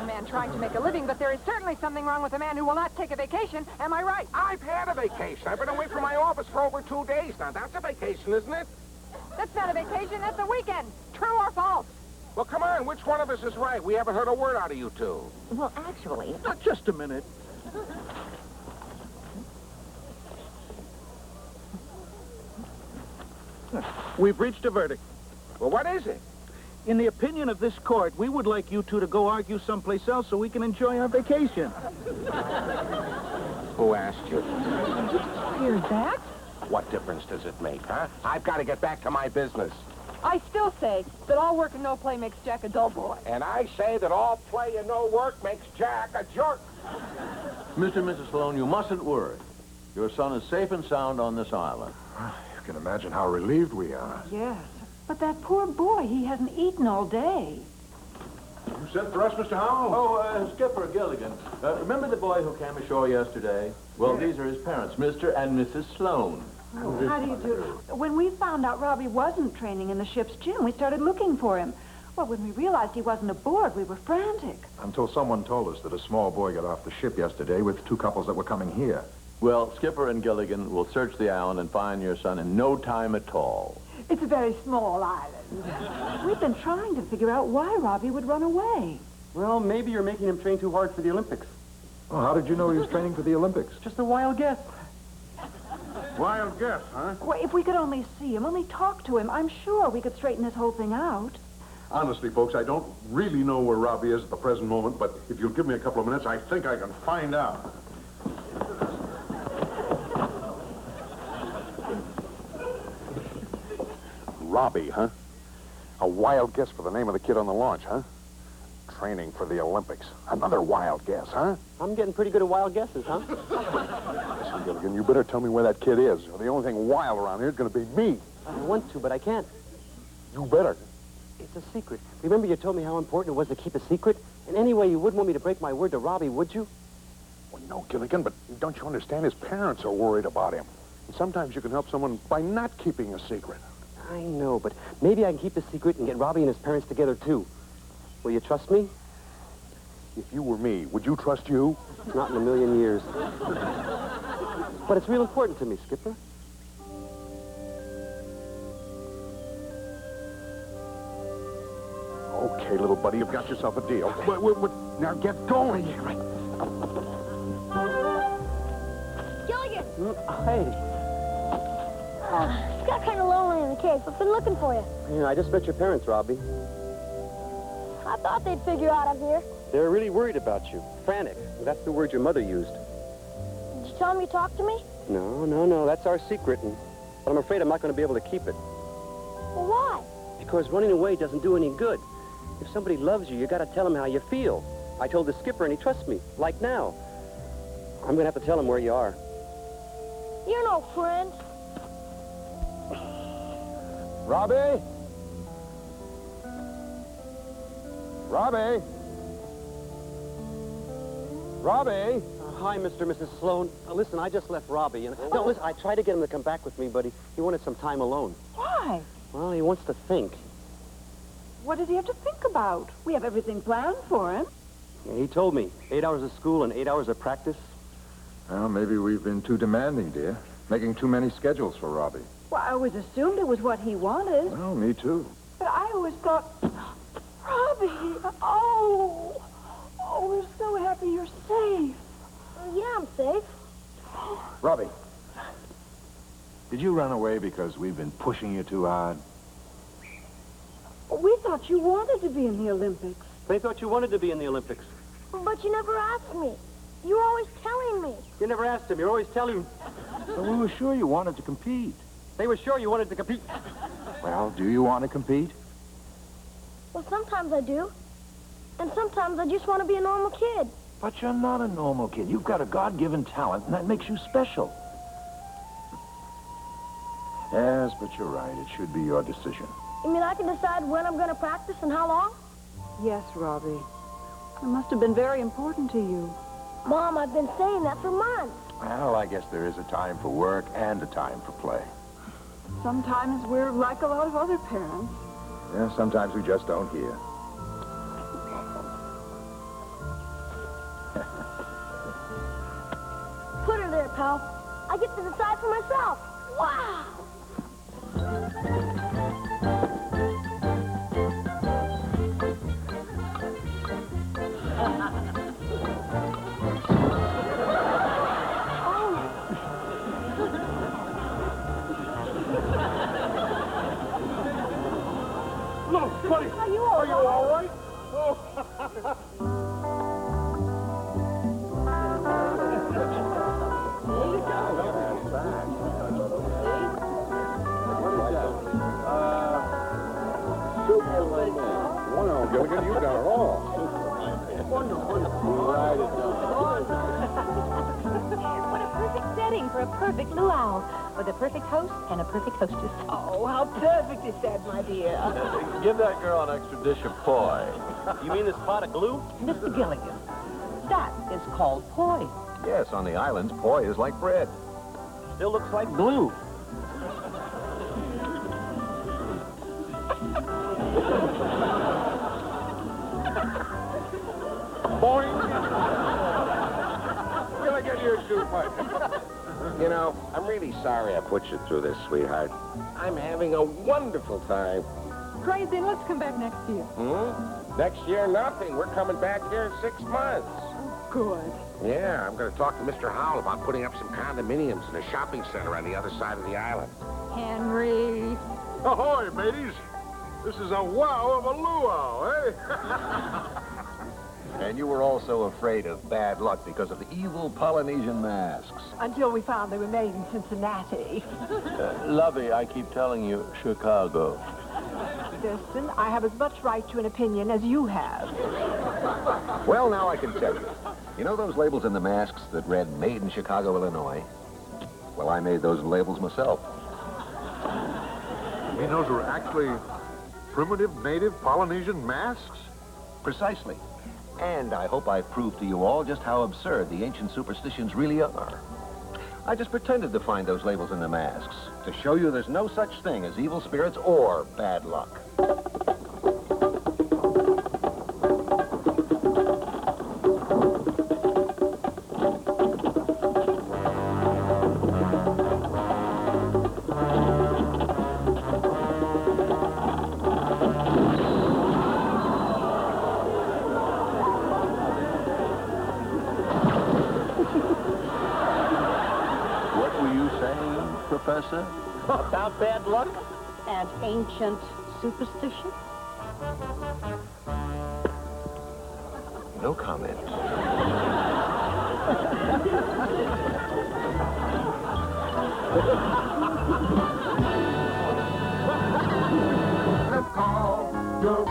a man trying to make a living, but there is certainly something wrong with a man who will not take a vacation. Am I right? I've had a vacation. I've been away from my office for over 2 days now. That's a vacation, isn't it? That's not a vacation. That's a weekend. True or false? Well, come on. Which one of us is right? We haven't heard a word out of you two. Well, actually... Just a minute. We've reached a verdict. Well, what is it? In the opinion of this court, we would like you two to go argue someplace else so we can enjoy our vacation. Who asked you? Hear that? What difference does it make, huh? I've got to get back to my business. I still say that all work and no play makes Jack a dull boy. And I say that all play and no work makes Jack a jerk. Mr. and Mrs. Sloan, you mustn't worry. Your son is safe and sound on this island. You can imagine how relieved we are. Yes, but that poor boy, he hasn't eaten all day. You sent for us, Mr. Howell? Oh, Skipper Gilligan. Remember the boy who came ashore yesterday? Well, these are his parents, Mr. and Mrs. Sloan. Oh, how do you do? When we found out Robbie wasn't training in the ship's gym, we started looking for him. Well, when we realized he wasn't aboard, we were frantic. Until someone told us that a small boy got off the ship yesterday with 2 couples that were coming here. Well, Skipper and Gilligan will search the island and find your son in no time at all. It's a very small island. We've been trying to figure out why Robbie would run away. Well, maybe you're making him train too hard for the Olympics. Oh, how did you know he was training for the Olympics? Just a wild guess. Wild guess, huh? Well, if we could only see him, only talk to him, I'm sure we could straighten this whole thing out. Honestly, folks, I don't really know where Robbie is at the present moment, but if you'll give me a couple of minutes, I think I can find out. Robbie, huh? A wild guess for the name of the kid on the launch, huh? Training for the Olympics. Another wild guess, huh? I'm getting pretty good at wild guesses, huh? Listen, Gilligan, you better tell me where that kid is. The only thing wild around here is going to be me. I want to, but I can't. You better. It's a secret. Remember you told me how important it was to keep a secret? And anyway, you wouldn't want me to break my word to Robbie, would you? Well, no, Gilligan, but don't you understand? His parents are worried about him. And sometimes you can help someone by not keeping a secret. I know, but maybe I can keep the secret and get Robbie and his parents together, too. Will you trust me? If you were me, would you trust you? Not in a million years. But it's real important to me, Skipper. Okay, little buddy, you've got yourself a deal. Now get going. Gilligan! Hey. It's got kind of lonely in the cave. I've been looking for you. Yeah, I just met your parents, Robbie. I thought they'd figure out I'm here. They're really worried about you. Frantic. That's the word your mother used. Did you tell them you talked to me? No. That's our secret, but I'm afraid I'm not going to be able to keep it. Well, why? Because running away doesn't do any good. If somebody loves you, you got to tell them how you feel. I told the skipper, and he trusts me, like now. I'm going to have to tell him where you are. You're no friend. Robbie? Robbie? Robbie? Hi, Mr. and Mrs. Sloan. Listen, I just left Robbie. And no, listen, I tried to get him to come back with me, but he wanted some time alone. Why? Well, he wants to think. What does he have to think about? We have everything planned for him. And he told me 8 hours of school and 8 hours of practice. Well, maybe we've been too demanding, dear. Making too many schedules for Robbie. Well, I always assumed it was what he wanted. Well, me too. But I always thought, Robbie, oh, we're so happy you're safe. Yeah, I'm safe. Robbie, did you run away because we've been pushing you too hard? We thought you wanted to be in the Olympics. They thought you wanted to be in the Olympics. But you never asked me. You were always telling me. You never asked him. You're always telling. But we were sure you wanted to compete. They were sure you wanted to compete. Well, do you want to compete? Well, sometimes I do. And sometimes I just want to be a normal kid. But you're not a normal kid. You've got a God-given talent, and that makes you special. Yes, but you're right. It should be your decision. You mean I can decide when I'm going to practice and how long? Yes, Robbie. It must have been very important to you. Mom, I've been saying that for months. Well, I guess there is a time for work and a time for play. Sometimes we're like a lot of other parents. Yeah, sometimes we just don't hear. Put her there, pal. I get to decide for myself. Wow! Look, buddy. Are you all right? Wow, Gilligan, you got it all. What a perfect setting for a perfect luau, with a perfect host and a perfect hostess. Oh, how perfect is that, my dear? Give that girl an extra dish of poi. You mean this pot of glue? Mr. Gilligan, that is called poi. Yes, on the islands, poi is like bread. Still looks like glue. Boing. Gilligan, you're too much. You know, I'm really sorry I put you through this, sweetheart. I'm having a wonderful time. Great, then let's come back next year. Next year, nothing. We're coming back here in 6 months. Good. Yeah, I'm going to talk to Mr. Howell about putting up some condominiums in a shopping center on the other side of the island. Henry. Ahoy, mateys. This is a wow of a luau, eh? And you were also afraid of bad luck because of the evil Polynesian masks. Until we found they were made in Cincinnati. Lovey, I keep telling you, Chicago. Listen, I have as much right to an opinion as you have. Well, now I can tell you. You know those labels in the masks that read Made in Chicago, Illinois? Well, I made those labels myself. You mean those were actually primitive, native Polynesian masks? Precisely. And I hope I've proved to you all just how absurd the ancient superstitions really are. I just pretended to find those labels in the masks to show you there's no such thing as evil spirits or bad luck. Professor? About bad luck? And ancient superstition? No comment. Let's call your